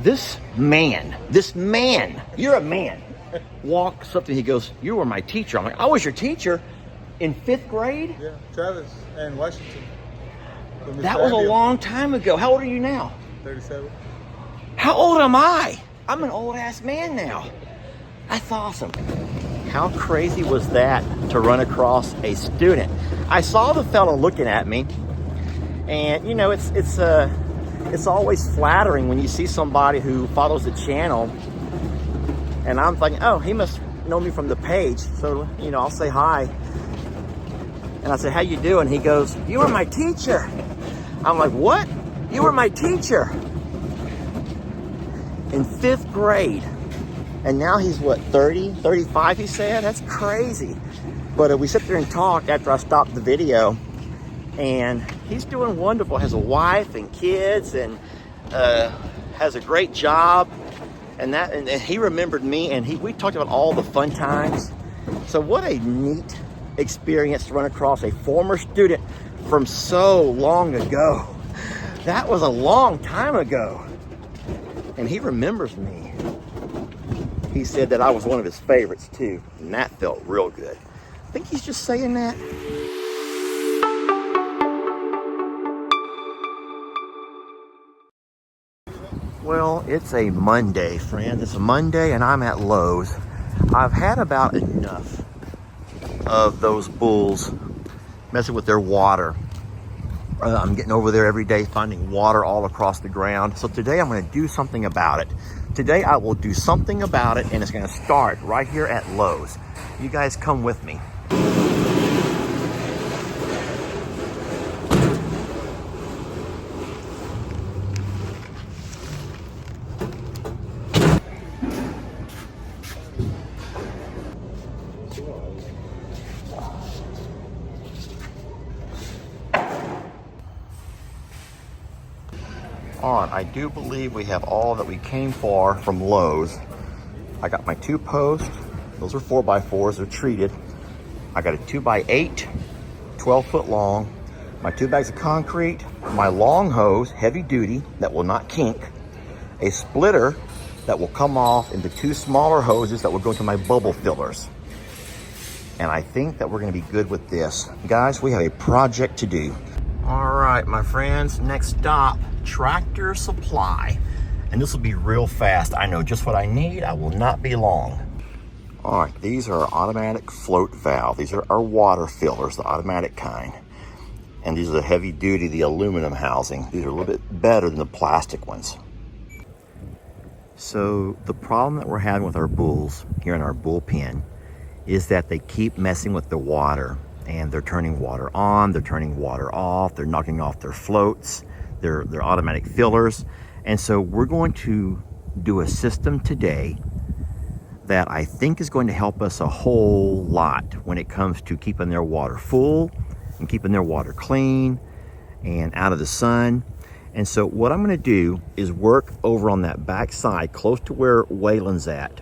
This man, you're a man, walks up to me, he goes, "You were my teacher." I'm like, "I was your teacher in 5th grade?" Yeah, Travis and Washington. That was a long time ago. How old are you now? 37. How old am I? I'm an old ass man now. That's awesome. How crazy was that to run across a student? I saw the fella looking at me, and you know, it's always flattering when you see somebody who follows the channel, and I'm thinking, oh, he must know me from the page. So, you know, I'll say hi. And I said, "How you doing?" He goes, "You were my teacher." I'm like, "What? You were my teacher in 5th grade." And now he's what, 30, 35, he said? That's crazy. But we sit there and talk after I stopped the video, and he's doing wonderful. Has a wife and kids, and has a great job. And he remembered me, and we talked about all the fun times. So what a neat experience to run across a former student from so long ago. That was a long time ago. And he remembers me. He said that I was one of his favorites too, and that felt real good. I think he's just saying that. Well, it's a Monday, friends. It's a Monday and I'm at Lowe's. I've had about enough of those bulls messing with their water. I'm getting over there every day, finding water all across the ground. So today I'm going to do something about it. Today I will do something about it, and it's going to start right here at Lowe's. You guys come with me. All right, I do believe we have all that we came for from Lowe's. I got my 2 posts. Those are 4x4s, they're treated. I got a 2x8, 12 foot long, my 2 bags of concrete, my long hose, heavy duty, that will not kink, a splitter that will come off into 2 smaller hoses that will go into my bubble fillers. And I think that we're gonna be good with this. Guys, we have a project to do. All right, my friends, next stop, Tractor Supply. And this will be real fast. I know just what I need. I will not be long. All right, these are our automatic float valve. These are our water fillers, the automatic kind. And these are the heavy duty, the aluminum housing. These are a little bit better than the plastic ones. So the problem that we're having with our bulls here in our bullpen is that they keep messing with the water, and they're turning water on, they're turning water off, they're knocking off their floats, their automatic fillers. And so we're going to do a system today that I think is going to help us a whole lot when it comes to keeping their water full and keeping their water clean and out of the sun. And so what I'm going to do is work over on that back side close to where Waylon's at.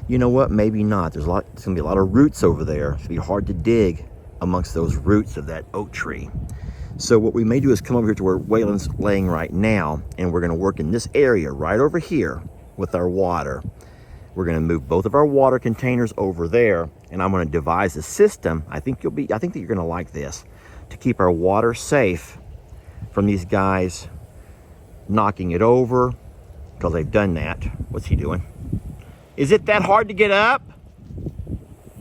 You know what? Maybe not. There's going to be a lot of roots over there. It's going to be hard to dig amongst those roots of that oak tree. So what we may do is come over here to where Waylon's laying right now, and we're going to work in this area right over here with our water. We're going to move both of our water containers over there, and I'm going to devise a system. I think that you're going to like this, to keep our water safe from these guys knocking it over, because they've done that. What's he doing? Is it that hard to get up?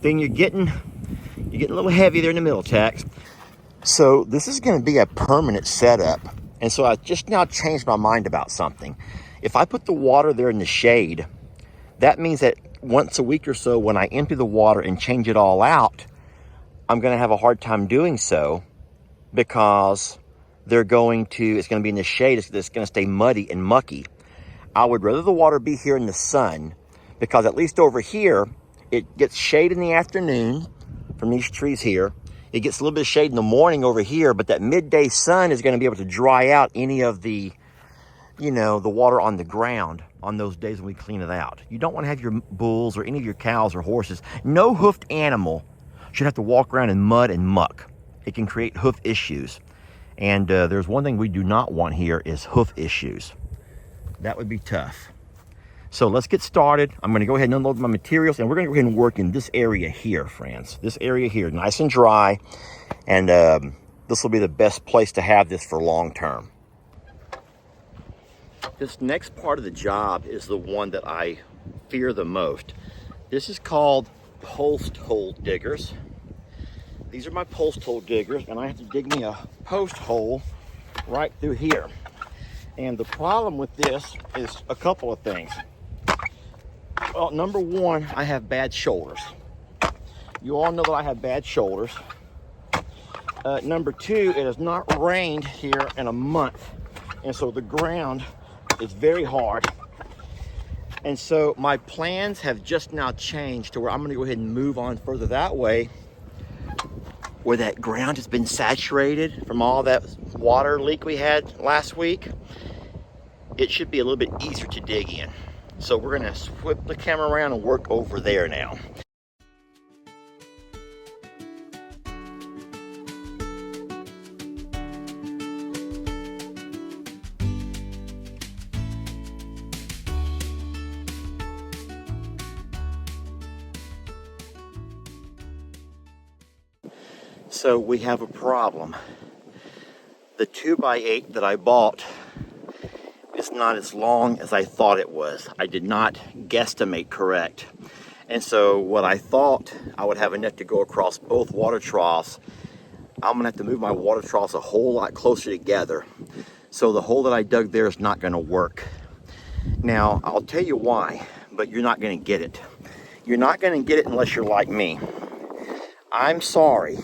Then you're getting a little heavy there in the middle, Tex. So this is going to be a permanent setup. And so I just now changed my mind about something. If I put the water there in the shade, that means that once a week or so, when I empty the water and change it all out, I'm going to have a hard time doing so, because it's going to be in the shade. It's going to stay muddy and mucky. I would rather the water be here in the sun, because at least over here, it gets shade in the afternoon from these trees here. It gets a little bit of shade in the morning over here, but that midday sun is going to be able to dry out any of the, the water on the ground on those days when we clean it out. You don't want to have your bulls or any of your cows or horses. No hoofed animal should have to walk around in mud and muck. It can create hoof issues. And there's one thing we do not want here is hoof issues. That would be tough. So let's get started. I'm gonna go ahead and unload my materials, and we're gonna go ahead and work in this area here, friends. This area here, nice and dry. And this will be the best place to have this for long term. This next part of the job is the one that I fear the most. This is called post hole diggers. These are my post hole diggers, and I have to dig me a post hole right through here. And the problem with this is a couple of things. Well, number one, I have bad shoulders. You all know that I have bad shoulders. Number two, it has not rained here in a month. And so the ground is very hard. And so my plans have just now changed to where I'm gonna go ahead and move on further that way, where that ground has been saturated from all that water leak we had last week. It should be a little bit easier to dig in. So we're gonna flip the camera around and work over there now. So we have a problem. The 2x8 that I bought is not as long as I thought it was. I did not guesstimate correct. And so what I thought I would have enough to go across both water troughs, I'm gonna have to move my water troughs a whole lot closer together. So the hole that I dug there is not gonna work. Now, I'll tell you why, but you're not gonna get it. You're not gonna get it unless you're like me. I'm sorry,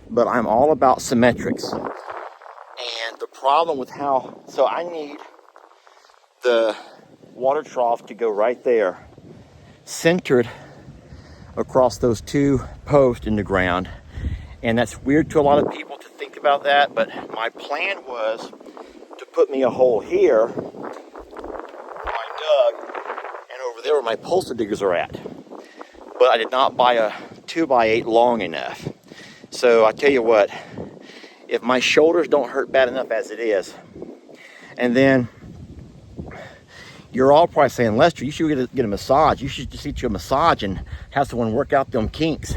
but I'm all about symmetrics. And the problem with so I need the water trough to go right there, centered across those two posts in the ground. And that's weird to a lot of people to think about that, but my plan was to put me a hole here, where I dug, and over there where my postal diggers are at. But I did not buy a 2x8 long enough. So I tell you what, if my shoulders don't hurt bad enough as it is, and then you're all probably saying, Lester, you should get a massage. You should just get you a massage and have someone work out them kinks.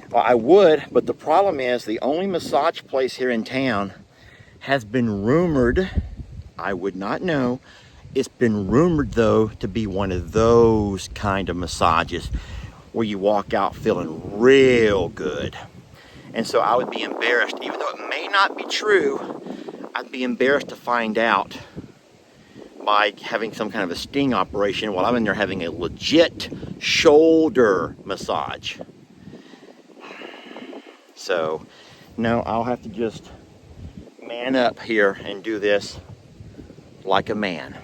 Well, I would, but the problem is the only massage place here in town has been rumored, I would not know, it's been rumored though to be one of those kind of massages where you walk out feeling real good. And so I would be embarrassed, even though it may not be true, I'd be embarrassed to find out by having some kind of a sting operation while I'm in there having a legit shoulder massage. So, no, I'll have to just man up here and do this like a man.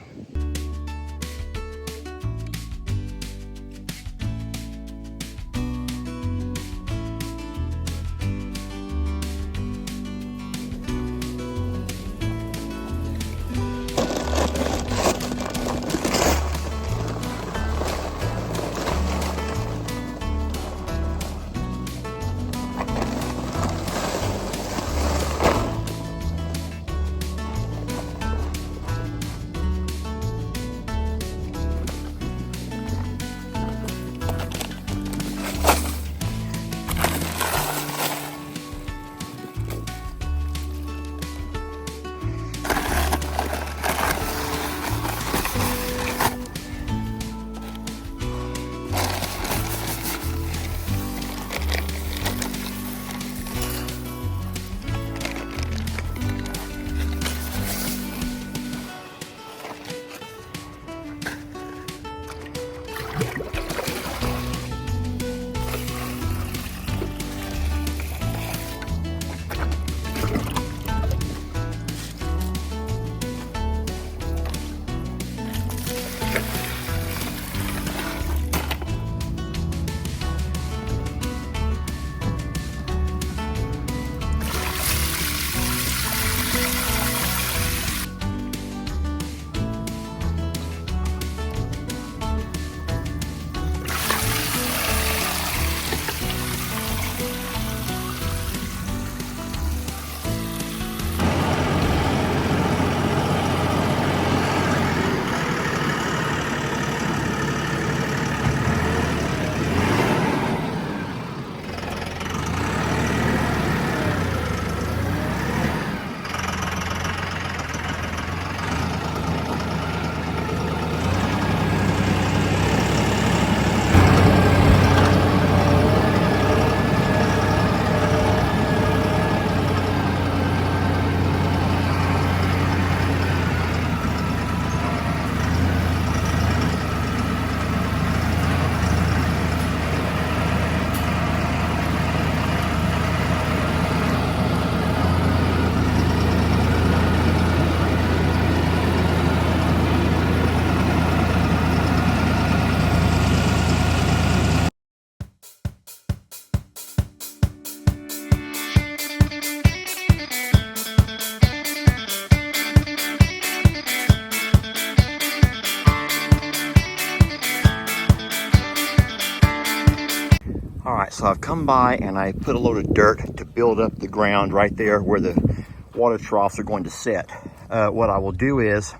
All right, so I've come by and I put a load of dirt to build up the ground right there where the water troughs are going to sit. What I will do is,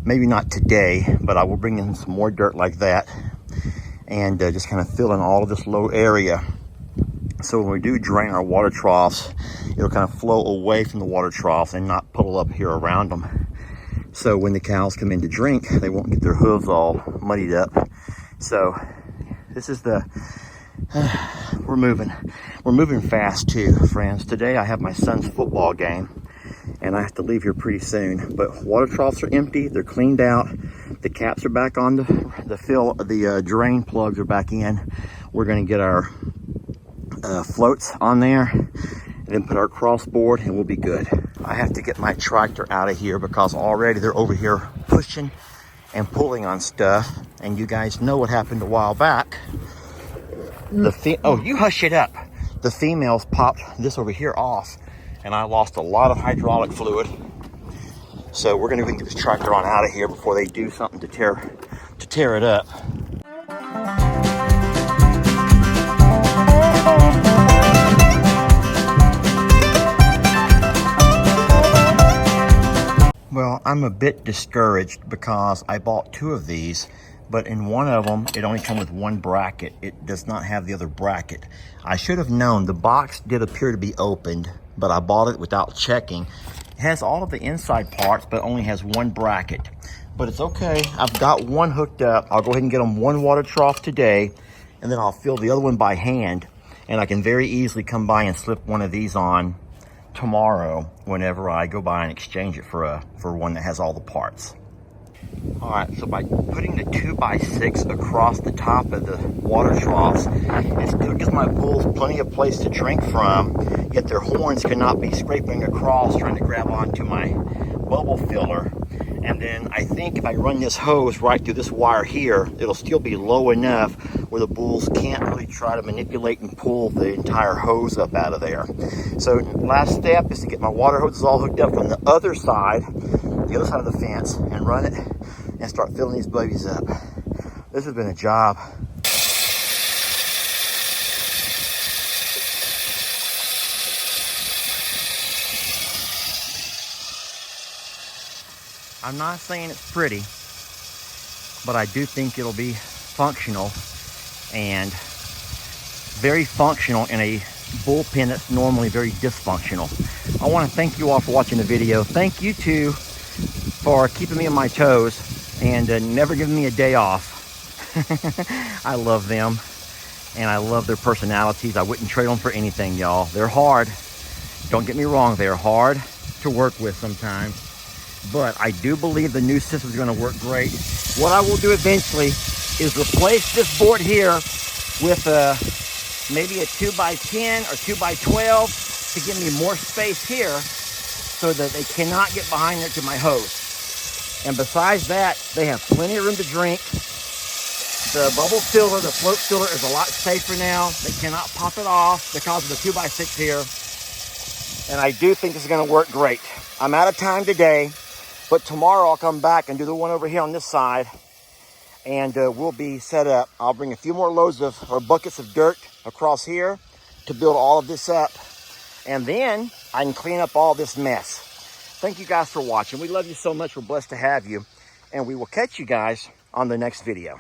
maybe not today, but I will bring in some more dirt like that and just kind of fill in all of this low area. So when we do drain our water troughs, it'll kind of flow away from the water troughs and not puddle up here around them. So when the cows come in to drink, they won't get their hooves all muddied up. So this is the, we're moving fast too, friends. Today I have my son's football game and I have to leave here pretty soon. But water troughs are empty, they're cleaned out. The caps are back on the drain plugs are back in. We're gonna get our floats on there and then put our crossboard and we'll be good. I have to get my tractor out of here because already they're over here pushing and pulling on stuff, and you guys know what happened a while back. Oh, you hush it up. The females popped this over here off and I lost a lot of hydraulic fluid. So we're gonna get this tractor on out of here before they do something to tear it up. Well, I'm a bit discouraged because I bought 2 of these, but in one of them, it only comes with 1 bracket. It does not have the other bracket. I should have known. The box did appear to be opened, but I bought it without checking. It has all of the inside parts, but only has 1 bracket. But it's okay. I've got 1 hooked up. I'll go ahead and get them 1 water trough today, and then I'll fill the other one by hand, and I can very easily come by and slip one of these on tomorrow whenever I go by and exchange it for one that has all the parts. All right, so by putting the 2x6 across the top of the water troughs, it still gives my bulls plenty of place to drink from, yet their horns cannot be scraping across trying to grab onto my bubble filler. And then I think if I run this hose right through this wire here, it'll still be low enough where the bulls can't really try to manipulate and pull the entire hose up out of there. So last step is to get my water hoses all hooked up from the other side of the fence, and run it and start filling these babies up. This has been a job. I'm not saying it's pretty, but I do think it'll be functional, and very functional in a bullpen that's normally very dysfunctional. I want to thank you all for watching the video. Thank you too for keeping me on my toes and never giving me a day off. I love them and I love their personalities. I wouldn't trade them for anything, y'all. They're hard. Don't get me wrong, they're hard to work with sometimes, but I do believe the new system is going to work great. What I will do eventually is replace this board here with maybe a 2x10 or 2x12 to give me more space here so that they cannot get behind there to my hose. And besides that, they have plenty of room to drink. The bubble filler, the float filler is a lot safer now. They cannot pop it off because of the 2x6 here. And I do think this is going to work great. I'm out of time today, but tomorrow I'll come back and do the one over here on this side, and we'll be set up. I'll bring a few more loads or buckets of dirt across here to build all of this up, and then I can clean up all this mess. Thank you guys for watching. We love you so much. We're blessed to have you, and we will catch you guys on the next video.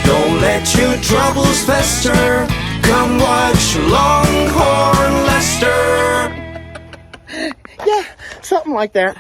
Don't let your troubles fester. Come watch Longhorn Lester. Yeah, something like that.